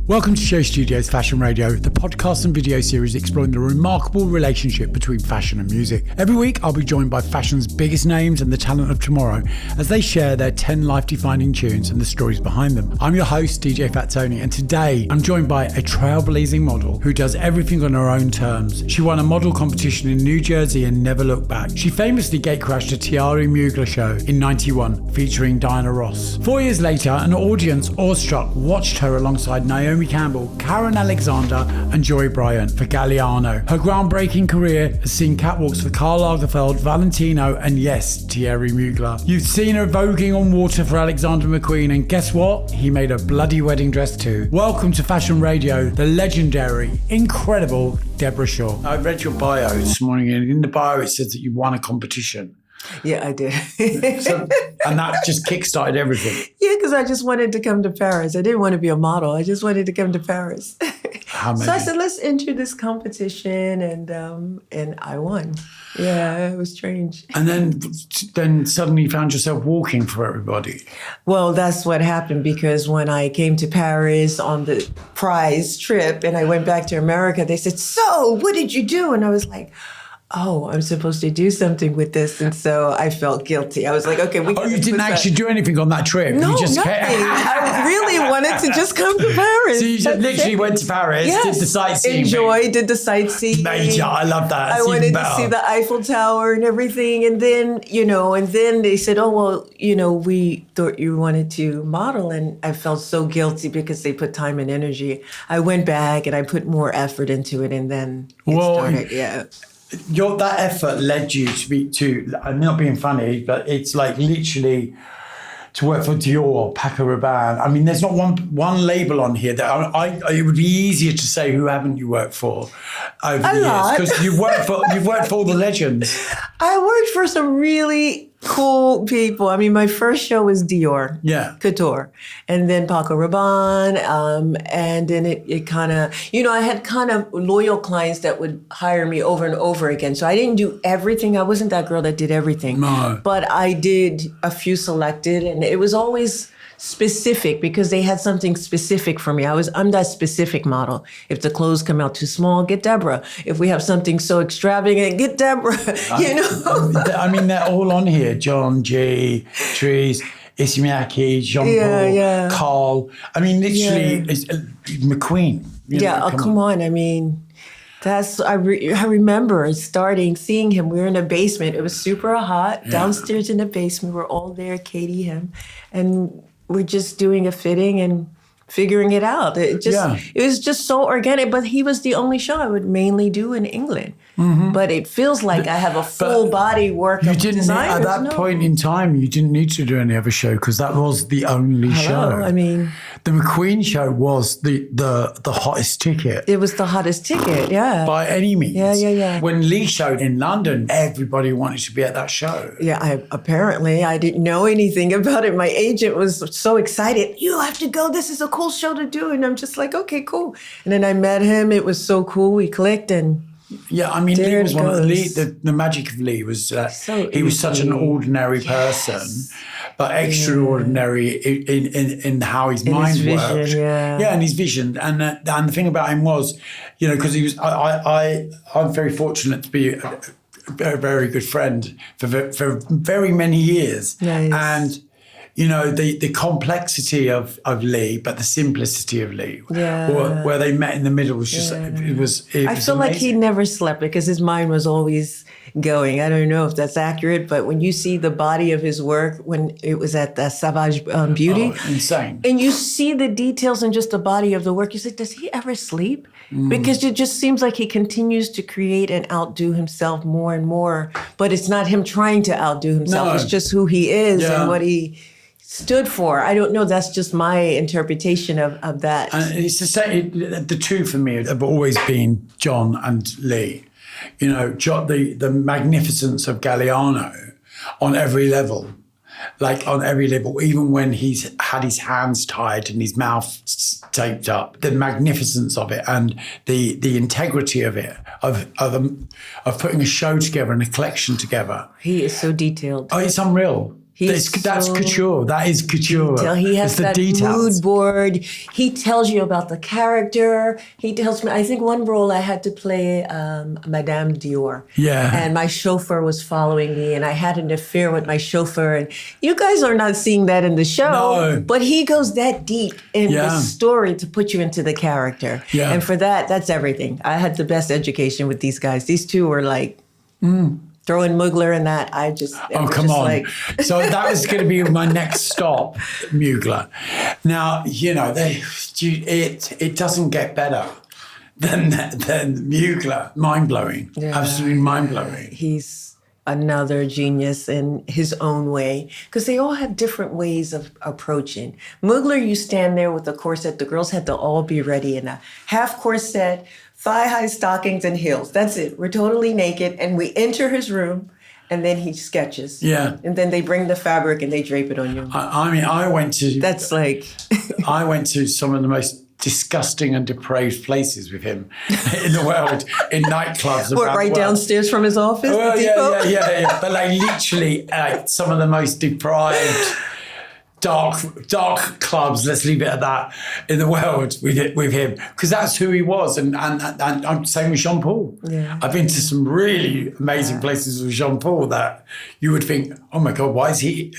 Welcome to Show Studios Fashion Radio, the podcast and video series exploring the remarkable relationship between fashion and music. Every week, I'll be joined by fashion's biggest names and the talent of tomorrow as they share their 10 life-defining tunes and the stories behind them. I'm your host, DJ Fat Tony, and today I'm joined by a trailblazing model who does everything on her own terms. She won a model competition in New Jersey and never looked back. She famously gatecrashed a McQueen and Mugler show in '91 featuring Diana Ross. 4 years later, an audience awestruck watched her alongside Naomi Campbell, Karen Alexander and Joy Bryant for Galliano. Her groundbreaking career has seen catwalks for Karl Lagerfeld, Valentino and yes, Thierry Mugler. You've seen her voguing on water for Alexander McQueen, and guess what? He made a bloody wedding dress too. Welcome to Fashion Radio, the legendary, incredible Debra Shaw. I read your bio this morning, and in the bio it says that you won a competition. Yeah, I did. And that just kickstarted everything. Yeah, because I just wanted to come to Paris. I didn't want to be a model. I just wanted to come to Paris. How many? So I said, let's enter this competition, and I won. Yeah, it was strange. And then suddenly you found yourself walking for everybody. Well, that's what happened, because when I came to Paris on the prize trip and I went back to America, they said, so what did you do? And I was like, oh, I'm supposed to do something with this. And so I felt guilty. I was like, okay, we you didn't actually do anything on that trip? No, you just nothing. I really wanted to just come to Paris. So you just literally went to Paris, did the sightseeing. Did the sightseeing. Major, I love that. I wanted to see the Eiffel Tower and everything. And then, they said, oh, well, we thought you wanted to model. And I felt so guilty because they put time and energy. I went back and I put more effort into it, and then it started, that effort led you to I'm not being funny, but it's like literally to work for Dior, Paco Rabanne. I mean, there's not one label on here that it would be easier to say who haven't you worked for over the years, because you've worked for all the legends. I worked for some really cool people. I mean, my first show was Dior, Couture, and then Paco Rabanne, and then it kind of, I had kind of loyal clients that would hire me over and over again. So I didn't do everything. I wasn't that girl that did everything. No. But I did a few selected, and it was always specific because they had something specific for me. I'm that specific model. If the clothes come out too small, get Debra. If we have something so extravagant, get Debra. I mean, they're all on here. John G, Trees, Isimiaki, Jean-Paul, Carl. I mean, literally, it's McQueen. Come on. I mean, I remember seeing him. We were in a basement. It was super hot. Downstairs in the basement, we're all there, Katie, him, and we're just doing a fitting and figuring it out. It was just so organic. But he was the only show I would mainly do in England. Mm-hmm. But it feels like I have a full body work of designers. At that point in time, you didn't need to do any other show because that was the only show. I mean, the McQueen show was the hottest ticket. It was the hottest ticket, yeah. By any means. Yeah. When Lee showed in London, everybody wanted to be at that show. Yeah, apparently I didn't know anything about it. My agent was so excited. You have to go. This is a cool show to do. And I'm just like, okay, cool. And then I met him. It was so cool. We clicked and... Yeah, I mean, Lee was one of the magic of Lee was he was such an ordinary person, but extraordinary in how his mind worked. And his vision. And the thing about him was, because he was, I'm very fortunate to be a very, very good friend for very many years. Nice. And the complexity of Lee, but the simplicity of Lee, where they met in the middle was just, it was I feel like he never slept because his mind was always going. I don't know if that's accurate, but when you see the body of his work, when it was at the Savage Beauty. Insane. And you see the details in just the body of the work, you say, does he ever sleep? Because it just seems like he continues to create and outdo himself more and more, but it's not him trying to outdo himself. No. It's just who he is and what he stood for. I don't know. That's just my interpretation of that. And it's the same. The two for me have always been John and Lee. John, the magnificence of Galliano on every level. Like on every level, even when he's had his hands tied and his mouth taped up, the magnificence of it and the integrity of it, of putting a show together and a collection together. He is so detailed. Oh, it's unreal. That's couture. That is couture. He has it's the that details. mood board. He tells you about the character. He tells me, I think one role I had to play Madame Dior. Yeah. And my chauffeur was following me and I had an affair with my chauffeur. And you guys are not seeing that in the show. No. But he goes that deep in the story to put you into the character. Yeah. And for that's everything. I had the best education with these guys. These two were like... Throwing Mugler and that, come on. So that was going to be my next stop, Mugler. Now, it doesn't get better than Mugler. Mind-blowing. Yeah. Absolutely mind-blowing. He's another genius in his own way because they all have different ways of approaching. Mugler, you stand there with the corset. The girls had to all be ready in a half corset, thigh-high stockings and heels. That's it. We're totally naked. And we enter his room, and then he sketches. Yeah. And then they bring the fabric, and they drape it on you. I went to... That's like... I went to some of the most disgusting and depraved places with him in the world, in nightclubs. What, right downstairs from his office? Well, yeah. But like literally some of the most deprived... Dark clubs, let's leave it at that, in the world with him, because that's who he was, and I'm same with Jean Paul. Yeah. I've been to some really amazing places with Jean Paul that you would think, oh my God, why is he?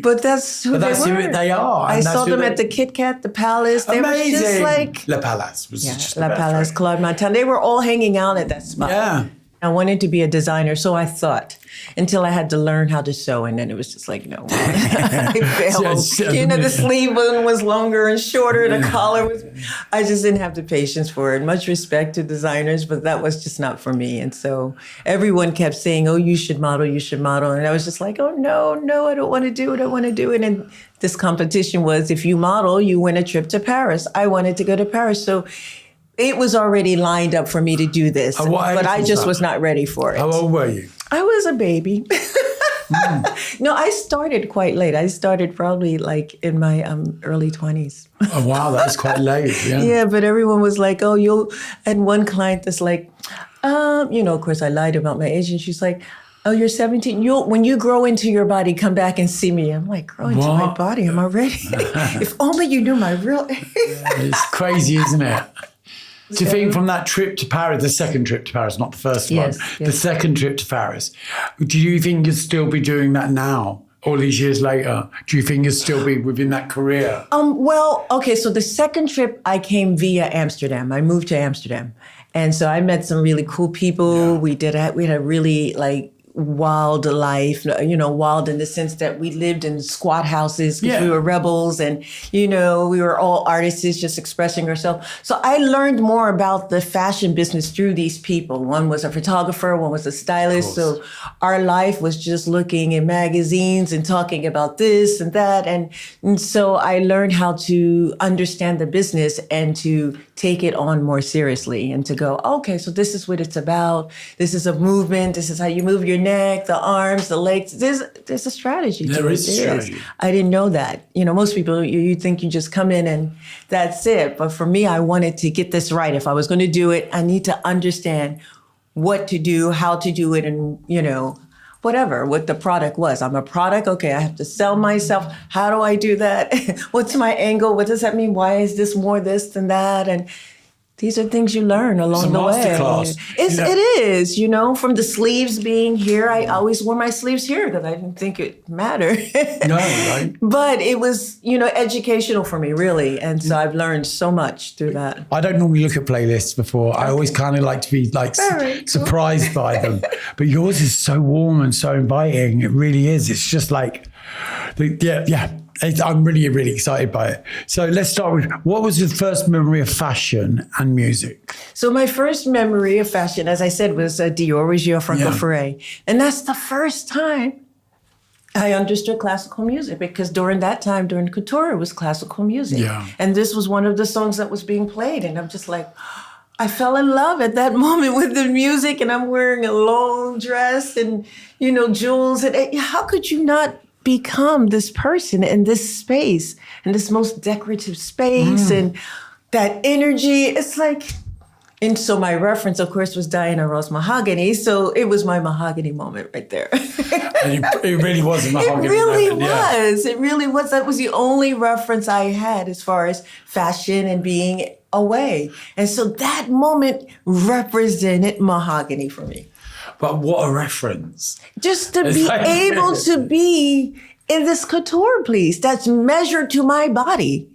But that's who they are. I saw them at the Kit Kat, the Palace. They amazing. were just like Le Palace was just La Palace, Claude Montand. They were all hanging out at that spot. Yeah. I wanted to be a designer, so I thought, until I had to learn how to sew, and then it was just like, no. I failed. The sleeve was longer and shorter, the collar was... I just didn't have the patience for it. Much respect to designers, but that was just not for me. And so everyone kept saying, oh, you should model. And I was just like, oh, no, I don't want to do it. And this competition was, if you model, you win a trip to Paris. I wanted to go to Paris, so... It was already lined up for me to do this, but I just was not ready for it. How old were you? I was a baby. No, I started quite late. I started probably like in my early 20s. Oh, wow, that's quite late. Yeah. Yeah, but everyone was like, oh, you'll... And one client that's like, of course I lied about my age, and she's like, oh, you're 17. When you grow into your body, come back and see me. I'm like, grow into my body? I'm already... If only you knew my real age. It's crazy, isn't it? Do you think from that trip to Paris, the second trip to Paris, not the first one, the second trip to Paris, do you think you'd still be doing that now, all these years later? Do you think you'd still be within that career? Well, okay, so the second trip, I came via Amsterdam. I moved to Amsterdam. And so I met some really cool people. Yeah. We had a really wild life, wild in the sense that we lived in squat houses because we were rebels, and we were all artists just expressing ourselves. So I learned more about the fashion business through these people. One was a photographer, one was a stylist. So our life was just looking in magazines and talking about this and that, and so I learned how to understand the business and to take it on more seriously and to go, okay, so this is what it's about. This is a movement. This is how you move your neck, the arms, the legs. There's a strategy to it. There is a strategy. I didn't know that. Most people, you think you just come in and that's it. But for me, I wanted to get this right. If I was going to do it, I need to understand what to do, how to do it, and, whatever, what the product was. I'm a product. Okay, I have to sell myself. How do I do that? What's my angle? What does that mean? Why is this more this than that? And these are things you learn along the way. It is, from the sleeves being here. I always wore my sleeves here because I didn't think it mattered. No, right? But it was, educational for me, really. And so I've learned so much through that. I don't normally look at playlists before. I always kind of like to be surprised by them. But yours is so warm and so inviting. It really is. It's just like, I'm really, really excited by it. So let's start with, what was your first memory of fashion and music? So my first memory of fashion, as I said, was Dior, Franco Ferré. And that's the first time I understood classical music, because during that time, during couture, it was classical music. Yeah. And this was one of the songs that was being played. And I'm just like, I fell in love at that moment with the music, and I'm wearing a long dress and, jewels. And how could you not become this person in this space, in this most decorative space, and that energy? It's like, And so my reference, of course, was Diana Ross Mahogany. So it was my mahogany moment right there. And it really was a mahogany It really moment. Yeah. was. It really was. That was the only reference I had as far as fashion and being away. And so that moment represented mahogany for me. But what a reference. Just to be able to be in this couture piece that's measured to my body.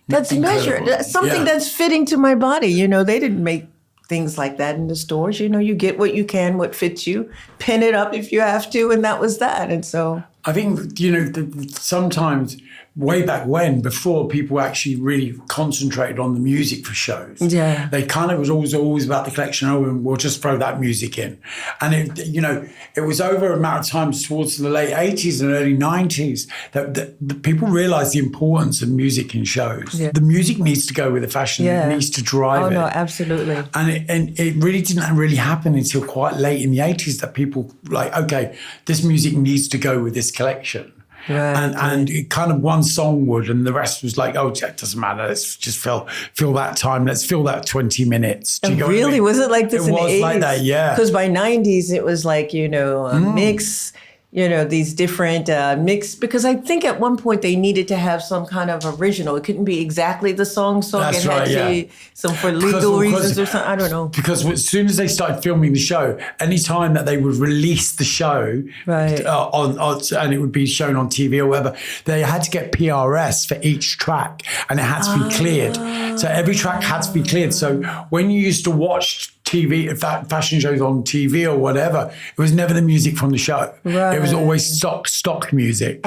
That's measured. That's something that's fitting to my body. You know, they didn't make things like that in the stores. You know, you get what you can, what fits you, pin it up if you have to, and that was that. And so I think, you know, sometimes way back when, before people actually really concentrated on the music for shows, they kind of was always about the collection. Oh, and we'll just throw that music in. And it, you know, it was over a matter of time towards the late 80s and early 90s that people realized the importance of music in shows. The music needs to go with the fashion. It needs to drive it. Oh, no, absolutely. And it really didn't really happen until quite late in the 80s that people like, okay, this music needs to go with this collection. Right. And it kind of one song would, and the rest was like, oh, it doesn't matter. Let's just fill that time. Let's fill that 20 minutes. Do you get what I mean? Was it like this in the 80s? It was like that, yeah. Because by 90s, it was like, you know, a mix, you know, these different mix. Because I think at one point they needed to have some kind of original. It couldn't be exactly the song. That's it had to be some for legal reasons or something. I don't know. Because as soon as they started filming the show, any time that they would release the show on and it would be shown on TV or whatever, they had to get PRS for each track, and it had to be cleared. So every track had to be cleared. So when you used to watch TV, fashion shows on TV or whatever, it was never the music from the show. It was always stock music,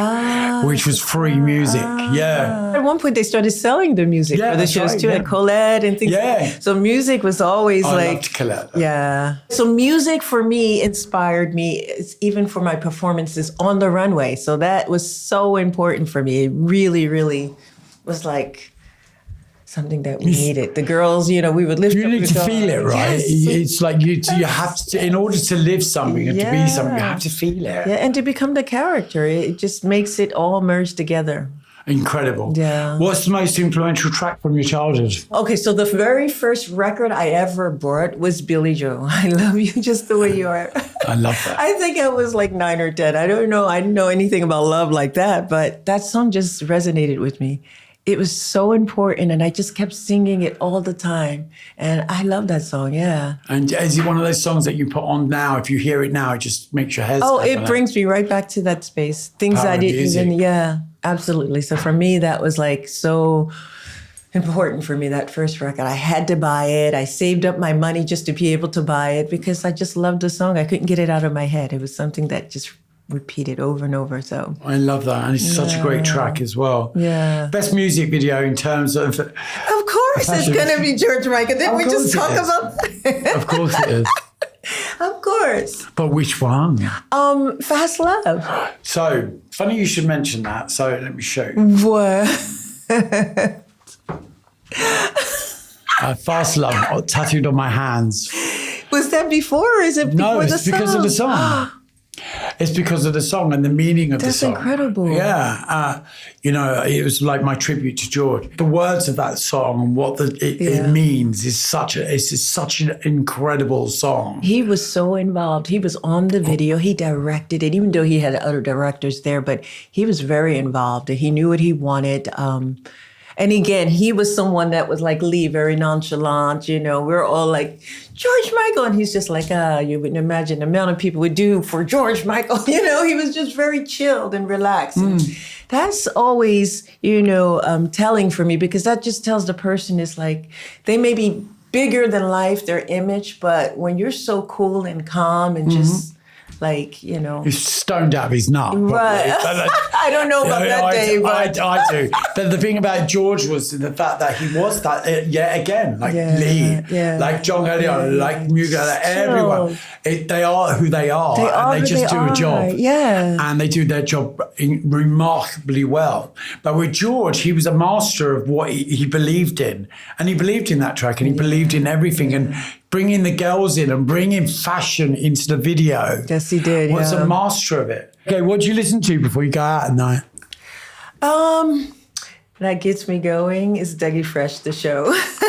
which was free music. At one point, they started selling the music for the shows too, at Colette and things like that. So music was always I loved Colette. So music for me inspired me, even for my performances on the runway. So that was so important for me. It really, really was like something that we needed. The girls, you know, we would lift up. You need to feel it, right? It's like you have to, in order to live something and to be something, you have to feel it. And to become the character, it just makes it all merge together. Incredible. What's the most influential track from your childhood? Okay, so the very first record I ever bought was Billy Joe. I Love You Just the Way You Are. I love that. I think I was like 9 or 10. I don't know. I didn't know anything about love like that, but that song just resonated with me. It was so important, and I just kept singing it all the time. And I love that song, And is it one of those songs that you put on now? If you hear it now, it just makes your head it brings me right back to that space. Things I didn't even, absolutely. So for me, that was like so important for me, that first record. I had to buy it. I saved up my money just to be able to buy it because I just loved the song. I couldn't get it out of my head. It was something that just repeated over and over. So I love that, and it's such a great track as well. Best music video in terms of course it's gonna be George Michael. Didn't we just talk about Of course it is. Of course. But which one? Fast Love. So funny you should mention that. So let me show you. What? Fast Love tattooed on my hands. Was that before, or is it before the song? No, it's because of the song. It's because of the song and the meaning of the song. That's incredible. Yeah. You know, it was like my tribute to George. The words of that song and what it means is such an incredible song. He was so involved. He was on the video. He directed it, even though he had other directors there, but he was very involved. He knew what he wanted. And again, he was someone that was like Lee, very nonchalant, you know. We're all like, George Michael. And he's just like, you wouldn't imagine the amount of people would do for George Michael. You know, he was just very chilled and relaxed. And that's always, you know, telling for me, because that just tells the person is like, they may be bigger than life, their image, but when you're so cool and calm and just like, you know. He's stoned out of his nut. Right. I don't know about that day, but. I do. But the thing about George was the fact that he was that, Lee, like John Galliano, like Mugler, everyone. They are who they are. And they just do a job. Yeah. And they do their job remarkably well. But with George, he was a master of what he believed in. And he believed in that track, and he believed in everything. And bringing the girls in and bringing fashion into the video. Yes, he did. Was a master of it. Okay, what do you listen to before you go out at night? that gets me going is Dougie Fresh, the show.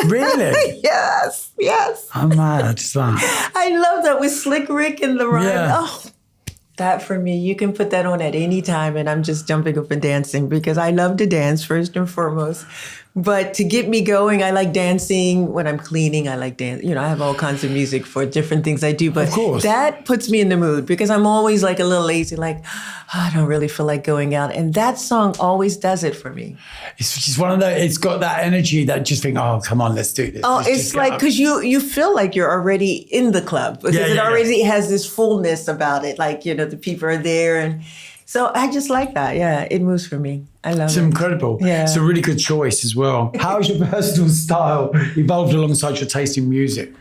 Really? Yes, yes. I'm mad. It's that. I love that with Slick Rick and the rhyme. Yeah. Oh, that for me, you can put that on at any time and I'm just jumping up and dancing because I love to dance first and foremost. But to get me going, I like dancing. When I'm cleaning, I like dance. You know, I have all kinds of music for different things I do. But of course, that puts me in the mood because I'm always like a little lazy, like, I don't really feel like going out. And that song always does it for me. It's just one of the, it's got that energy that just think, oh, come on, let's do this. Oh, it's like, because you feel like you're already in the club because it already has this fullness about it. Like, you know, the people are there. And so I just like that. Yeah, it moves for me. I love it. It's incredible. Yeah. It's a really good choice as well. How has your personal style evolved alongside your taste in music?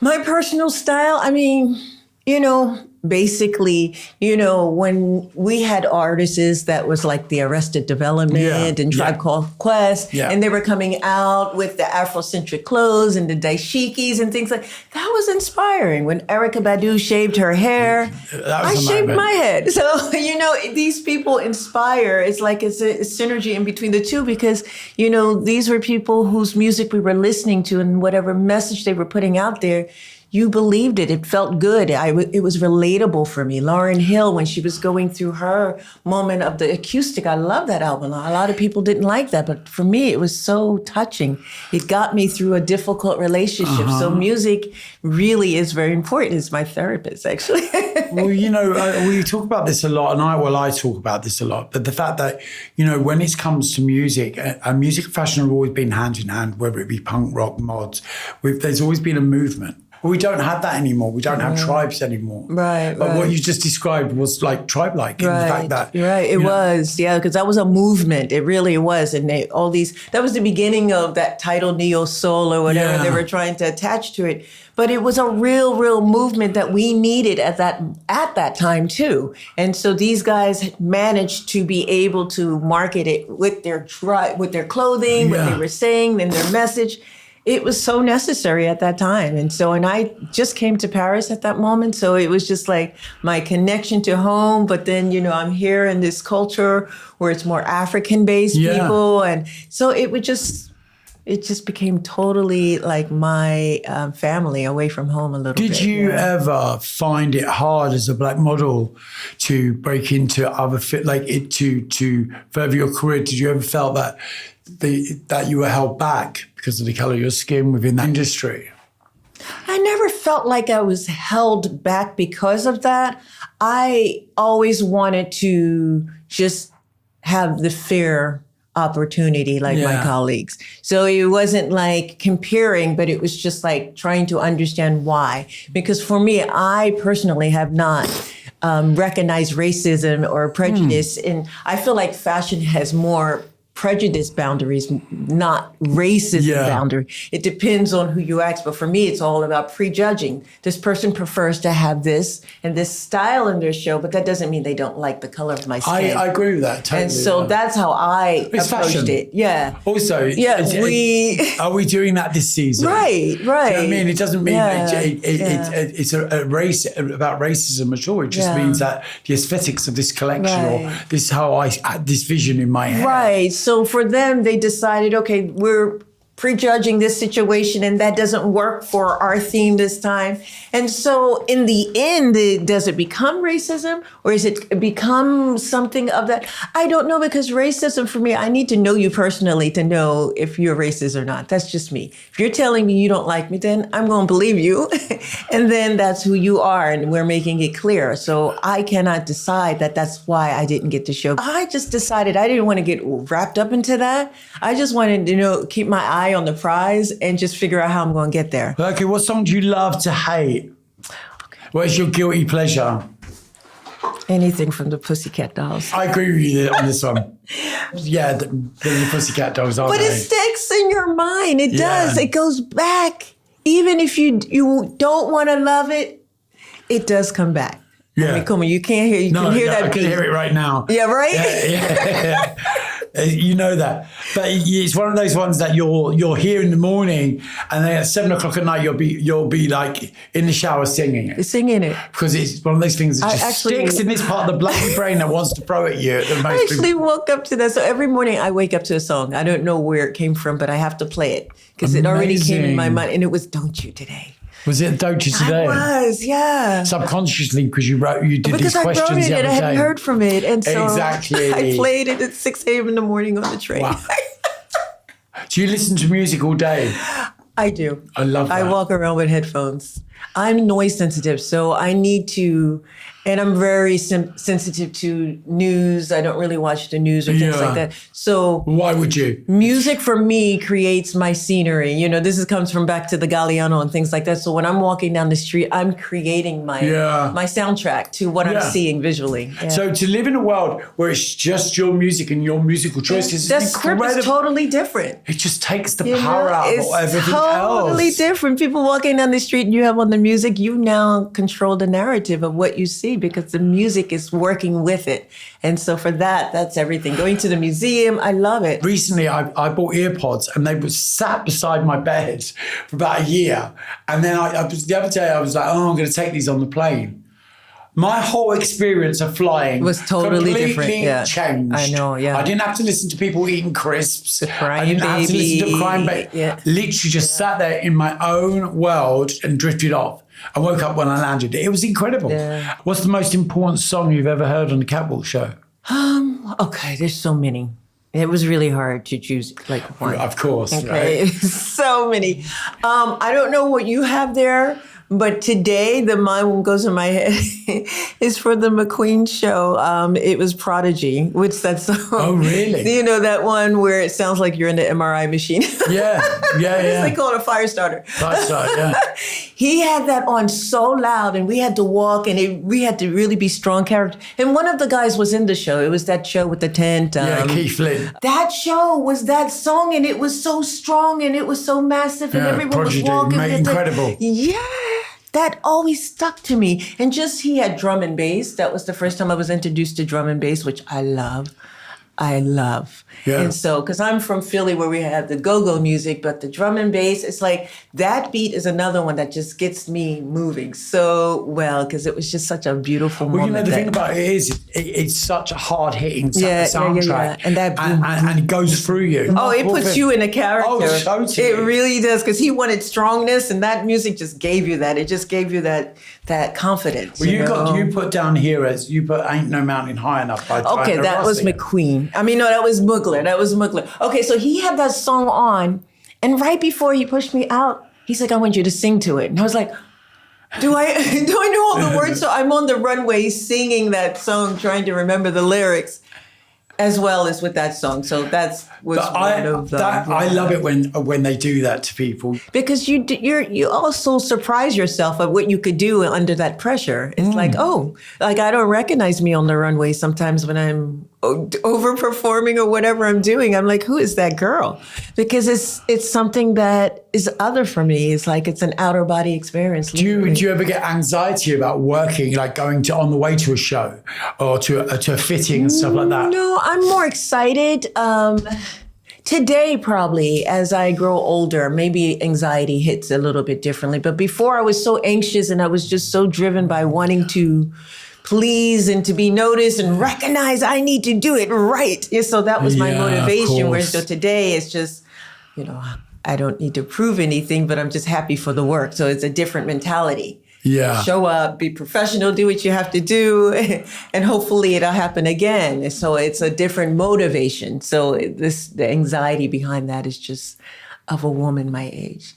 My personal style, I mean, you know, basically, you know, when we had artists that was like the Arrested Development and Tribe Called Quest, and they were coming out with the Afrocentric clothes and the dashikis and things like that was inspiring. When Erykah Badu shaved her hair, I shaved my head. So, you know, these people inspire. It's like it's a synergy in between the two because, you know, these were people whose music we were listening to and whatever message they were putting out there. You believed it. It felt good. It was relatable for me. Lauryn Hill, when she was going through her moment of the acoustic, I love that album. A lot of people didn't like that, but for me, it was so touching. It got me through a difficult relationship. So music really is very important. It's my therapist, actually. Well, you know, we talk about this a lot, and I talk about this a lot. But the fact that, you know, when it comes to music, and music and fashion have always been hand in hand, whether it be punk, rock, mods, there's always been a movement. We don't have that anymore. We don't have tribes anymore. But what you just described was like tribe-like in the fact that... It was, because that was a movement. It really was. And that was the beginning of that title neo-soul or whatever they were trying to attach to it. But it was a real movement that we needed at that time too. And so these guys managed to be able to market it with their clothing, what they were saying, and their message. It was so necessary at that time. And I just came to Paris at that moment. So it was just like my connection to home. But then, you know, I'm here in this culture where it's more African-based people. And so it just became totally like my family away from home a little bit. Did you ever find it hard as a black model to break into other to further your career? Did you ever felt that you were held back because of the color of your skin within that industry? I never felt like I was held back because of that. I always wanted to just have the fair opportunity like my colleagues. So it wasn't like comparing, but it was just like trying to understand why. Because for me, I personally have not recognized racism or prejudice. And I feel like fashion has more prejudice boundaries, not racism boundary. It depends on who you ask. But for me, it's all about prejudging. This person prefers to have this and this style in their show, but that doesn't mean they don't like the color of my skin. I agree with that totally. And so that's how I approached fashion. it. Yeah. Also, are we doing that this season? Right. Do you know what I mean? It doesn't mean it's a race about racism at all. It just means that the aesthetics of this collection or this how I had this vision in my head. Right. So for them, they decided, okay, we're prejudging this situation and that doesn't work for our theme this time. And so in the end, does it become racism or is it become something of that? I don't know, because racism for me, I need to know you personally to know if you're racist or not. That's just me. If you're telling me you don't like me, then I'm going to believe you. And then that's who you are. And we're making it clear. So I cannot decide that that's why I didn't get the show. I just decided I didn't want to get wrapped up into that. I just wanted to, keep my eye on the prize and just figure out how I'm going to get there. Okay, what song do you love to hate? What is your guilty pleasure? Anything from the Pussycat Dolls. I agree with you on this one. Yeah, the Pussycat Dolls, aren't but they? It sticks in your mind. It does. It goes back. Even if you don't want to love it, it does come back. Yeah. I mean, come on, you can't hear. You can hear that. I can hear it right now. Yeah, right. Yeah. You know that. But it's one of those ones that you're here in the morning and then at 7 o'clock at night you'll be like in the shower singing it. Singing it. Because it's one of those things that just sticks in this part of the bloody brain that wants to throw at you at the most. I actually woke up to that. So every morning I wake up to a song. I don't know where it came from, but I have to play it because it already came in my mind. And it was Don't You Today. Was it Don't You Today? I was, yeah. Subconsciously, because you did these questions I wrote it and I hadn't heard from it. And so exactly. I played it at 6 a.m. in the morning on the train. Wow. Do you listen to music all day? I do. I love that. I walk around with headphones. I'm noise sensitive, so I need to, and I'm very sensitive to news. I don't really watch the news or things like that. So why would you? Music for me creates my scenery. You know, comes from back to the Galliano and things like that. So when I'm walking down the street, I'm creating my soundtrack to what I'm seeing visually. Yeah. So to live in a world where it's just your music and your musical choices, that script is totally different. It just takes the power out of everything else. It's totally different. People walking down the street and you have on the music, you now control the narrative of what you see because the music is working with it. And so for that's everything. Going to the museum, I love it. Recently, I bought earpods and they were sat beside my bed for about a year. And then the other day I was like, I'm going to take these on the plane. My whole experience of flying was totally different. Yeah. Changed. I know, yeah. I didn't have to listen to people eating crisps. I didn't have to listen to crying baby. Yeah. Literally just sat there in my own world and drifted off. I woke up when I landed. It was incredible. Yeah. What's the most important song you've ever heard on the catwalk show? Okay, there's so many. It was really hard to choose like one. Of course, okay. Right? So many. I don't know what you have there, but today the mine goes in my head is for the McQueen show. It was Prodigy. What's that song? Oh, really? You know that one where it sounds like you're in the MRI machine? Yeah. They call it a fire starter. Fire starter, yeah. He had that on so loud, and we had to walk, and we had to really be strong characters. And one of the guys was in the show. It was that show with the tent. Keith Flynn. That show was that song, and it was so strong, and it was so massive, and everyone Prodigy, was walking. incredible. Yeah. That always stuck to me. And he had drum and bass. That was the first time I was introduced to drum and bass, which I love. Yeah. And so, because I'm from Philly where we have the go-go music, but the drum and bass, it's like that beat is another one that just gets me moving so well because it was just such a beautiful moment. You know, the thing about it is it's such a hard-hitting soundtrack. Yeah. And that and it goes through you. Oh, it puts you in a character. Oh, totally. It really does because he wanted strongness and that music just gave you that. It just gave you that confidence. Well, you put down here as you put Ain't No Mountain High Enough by Diana. Okay, that was McQueen. I mean, no, that was Mugler. Okay, so he had that song on, and right before he pushed me out, he's like, I want you to sing to it. And I was like, do I know all the words? So I'm on the runway singing that song, trying to remember the lyrics, as well as with that song. So I love it when they do that to people. Because you also surprise yourself at what you could do under that pressure. It's like, I don't recognize me on the runway sometimes when I'm overperforming or whatever I'm doing. I'm like, who is that girl? Because it's something that is other for me. It's like it's an outer body experience. Do you ever get anxiety about working, like going on the way to a show or to a fitting and stuff like that? No, I'm more excited. Today, probably, as I grow older, maybe anxiety hits a little bit differently. But before, I was so anxious and I was just so driven by wanting to please and to be noticed and recognize I need to do it right. Yeah, so that was my motivation. Whereas so today, it's just, I don't need to prove anything, but I'm just happy for the work. So it's a different mentality. Yeah. Show up, be professional, do what you have to do, and hopefully it'll happen again. So it's a different motivation. So the anxiety behind that is just of a woman my age.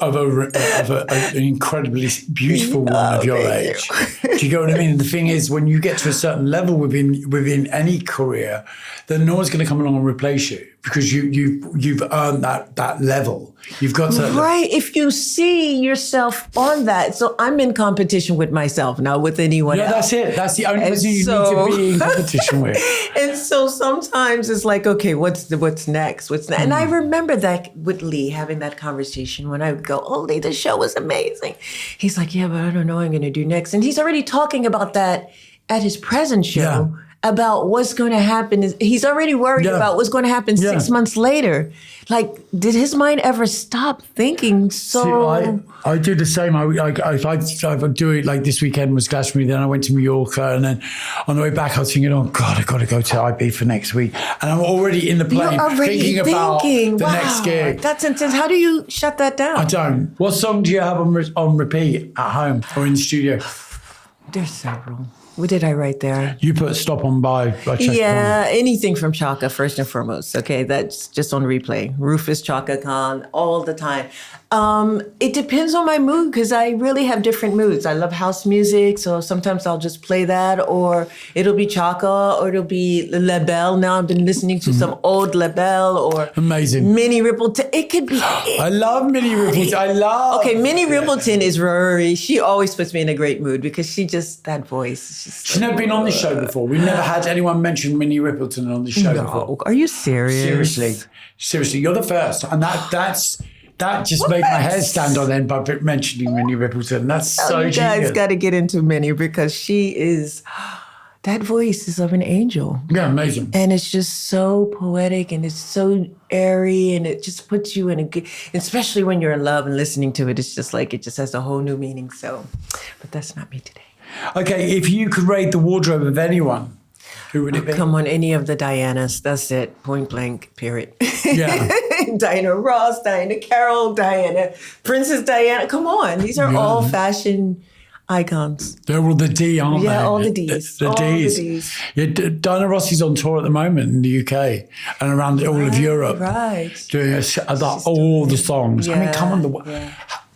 Of an incredibly beautiful woman of your age. Do you get what I mean? And the thing is, when you get to a certain level within any career, then no one's going to come along and replace you because you've earned that level. You've got to right. If you see yourself on that, so I'm in competition with myself, not with anyone else. That's it. That's the only person you need to be in competition with. And so sometimes it's like, okay, what's next? And I remember that with Lee having that conversation when I would go, oh, Lee, the show was amazing. He's like, yeah, but I don't know what I'm going to do next. And he's already talking about that at his present show. Yeah. about what's going to happen. He's already worried about what's going to happen 6 months later. Like, did his mind ever stop thinking? So see, I do the same. I do it like this weekend was Glastonbury, then I went to Mallorca, and then on the way back I was thinking, oh God, I've got to go to IB for next week. And I'm already in the plane thinking about the next gig. That's intense. How do you shut that down? I don't. What song do you have on repeat at home or in the studio? There's several. What did I write there? You put Stop On by Chaka Yeah, anything from Chaka, first and foremost. Okay, that's just on replay. Rufus, Chaka Khan, all the time. It depends on my mood because I really have different moods. I love house music, so sometimes I'll just play that, or it'll be Chaka, or it'll be La Belle. Now I've been listening to some old La Belle or amazing Minnie Riperton. It could be. I love Minnie Riperton. Okay, Minnie Riperton is Rory. She always puts me in a great mood because she just that voice. She's never been on the show before. We've never had anyone mention Minnie Riperton on the show before. Are you serious? Seriously, you're the first, and that just made my hair stand on end by mentioning Minnie Riperton. That's so you genius. guys got to get into Minnie because she is. That voice is of an angel. Yeah, amazing. And it's just so poetic and it's so airy and it just puts you in a good, especially when you're in love and listening to it, it's just like, it just has a whole new meaning. So, but that's not me today. Okay, if you could raid the wardrobe of anyone, who would it be? Come on, any of the Dianas. That's it. Point blank, period. Yeah. Diana Ross, Diana Carroll, Diana, Princess Diana. Come on. These are all fashion icons. They're all the D, aren't they? Yeah, all the Ds. The Ds. Yeah, Diana Rossi's on tour at the moment in the UK and around all of Europe. Right. Doing all the songs. Yeah, I mean, come on.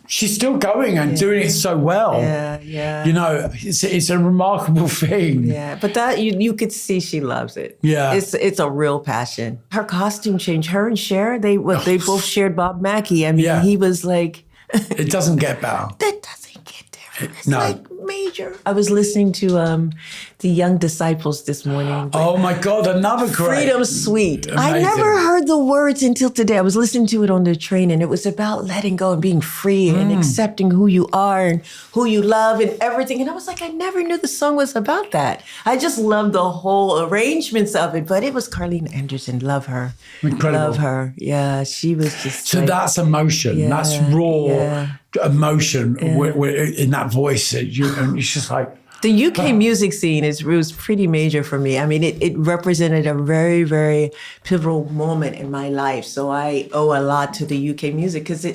She's still going and doing it so well. Yeah. You know, it's a remarkable thing. Yeah, but that you could see she loves it. Yeah. It's a real passion. Her costume change, her and Cher, they both shared Bob Mackie. I mean, he was like... It doesn't get better. That doesn't get different. It's No. like major. I was listening to the Young Disciples this morning. Oh my God, another great. Freedom Suite. Amazing. I never heard the words until today. I was listening to it on the train and it was about letting go and being free and accepting who you are and who you love and everything. And I was like, I never knew the song was about that. I just loved the whole arrangements of it. But it was Carlene Anderson. Love her. Incredible. Love her. Yeah, she was just So that's emotion. Yeah, That's raw yeah. emotion in that voice. And it's just like... The UK music scene was pretty major for me. I mean, it represented a very, very pivotal moment in my life. So I owe a lot to the UK music because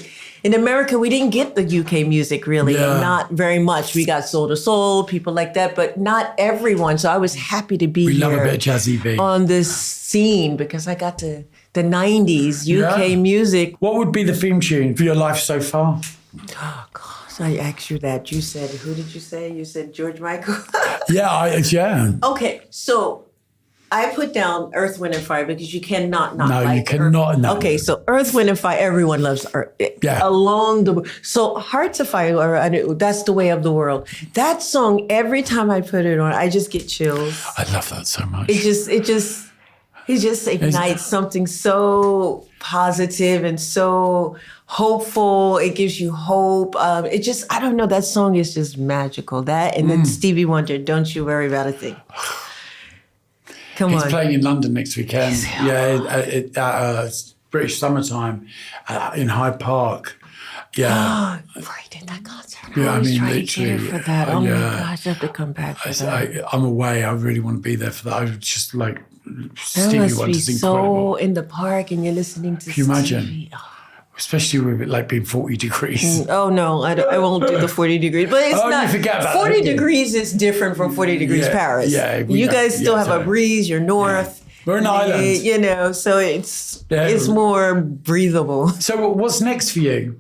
in America, we didn't get the UK music really, and not very much. We got Soul to Soul, people like that, but not everyone. So I was happy to be We here love a bit of Jazzy B. on this scene because I got to the 90s UK music. What would be the theme tune for your life so far? Oh, gosh, I asked you that. You said, who did you say? You said George Michael? Yeah. Okay, so I put down Earth, Wind, and Fire because you cannot not No, like you cannot Earth. not. Okay, so Earth, Wind, and Fire, everyone loves Earth. Yeah. So Hearts of Fire, that's the way of the world. That song, every time I put it on, I just get chills. I love that so much. It just ignites something so positive and so hopeful. It gives you hope. I don't know, that song is just magical. That, and then Stevie Wonder, Don't You Worry About a Thing. Come on. He's playing in London next weekend. British Summertime in Hyde Park. Yeah. Right, in that concert. Yeah, I was trying literally. to get for that. Oh my gosh, I have to come back for that. I'm away. I really want to be there for that. I was just like, That Stevie must be Wonder's so incredible. in the park and you're listening to Can you imagine? Stevie. Oh. Especially with it like being 40 degrees. Oh no, I won't do the 40 degrees. But it's not. You forget about 40 that. degrees is different from 40 degrees Paris. Yeah, you guys still have a breeze. You're north. We're an island. You know, so it's more breathable. So what's next for you?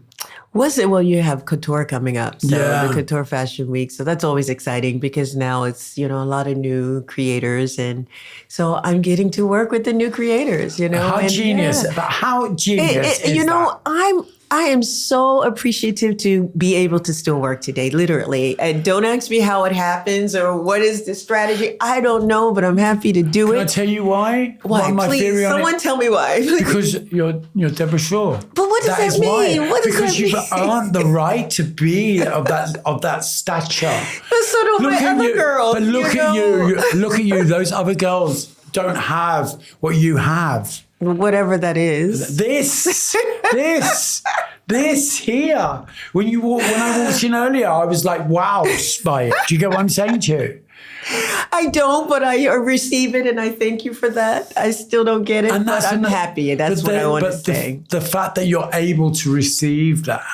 Well, you have couture coming up. So Yeah. the Couture Fashion Week. So that's always exciting because now it's, a lot of new creators. And so I'm getting to work with the new creators, How and, genius. But how genius is that? I am so appreciative to be able to still work today, literally. And don't ask me how it happens or what is the strategy. I don't know, but I'm happy to do Can it. I tell you why? Why? My Please, theory on someone it? tell me why. Because you're Debra Shaw. But what does that is mean? why. What does because that you've mean? earned the right to be of that stature. But so do my other girls. But look at you. Look at you. Those other girls don't have what you have. Whatever that is. This here. When I walked in earlier, I was like, wow, by it. Do you get what I'm saying to you? I don't, but I receive it and I thank you for that. I still don't get it, but I'm happy. That's what I want to say. The fact that you're able to receive that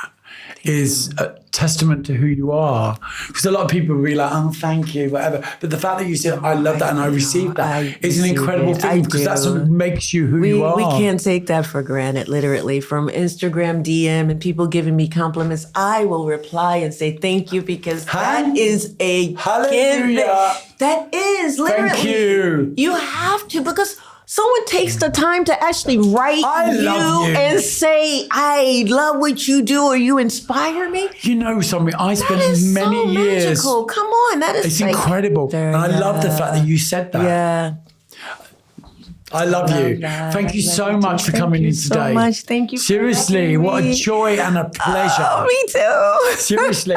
is a testament to who you are. Because a lot of people will be like, oh, thank you, whatever. But the fact that you said, I love that and I received that is an incredible thing because that's what makes you who you are. We can't take that for granted, literally. From Instagram DM and people giving me compliments, I will reply and say thank you because that is a hallelujah. gift. That is literally. Thank you. You have to because someone takes the time to actually write you and say, I love what you do or you inspire me. You know something, I spent many so years. Magical. Come on, that is it's incredible. And I love the fact that you said that. Yeah. I love you. Thank you so much for coming in today. Thank you so much. Thank you. Seriously, what a joy and a pleasure. Oh, me too. Seriously.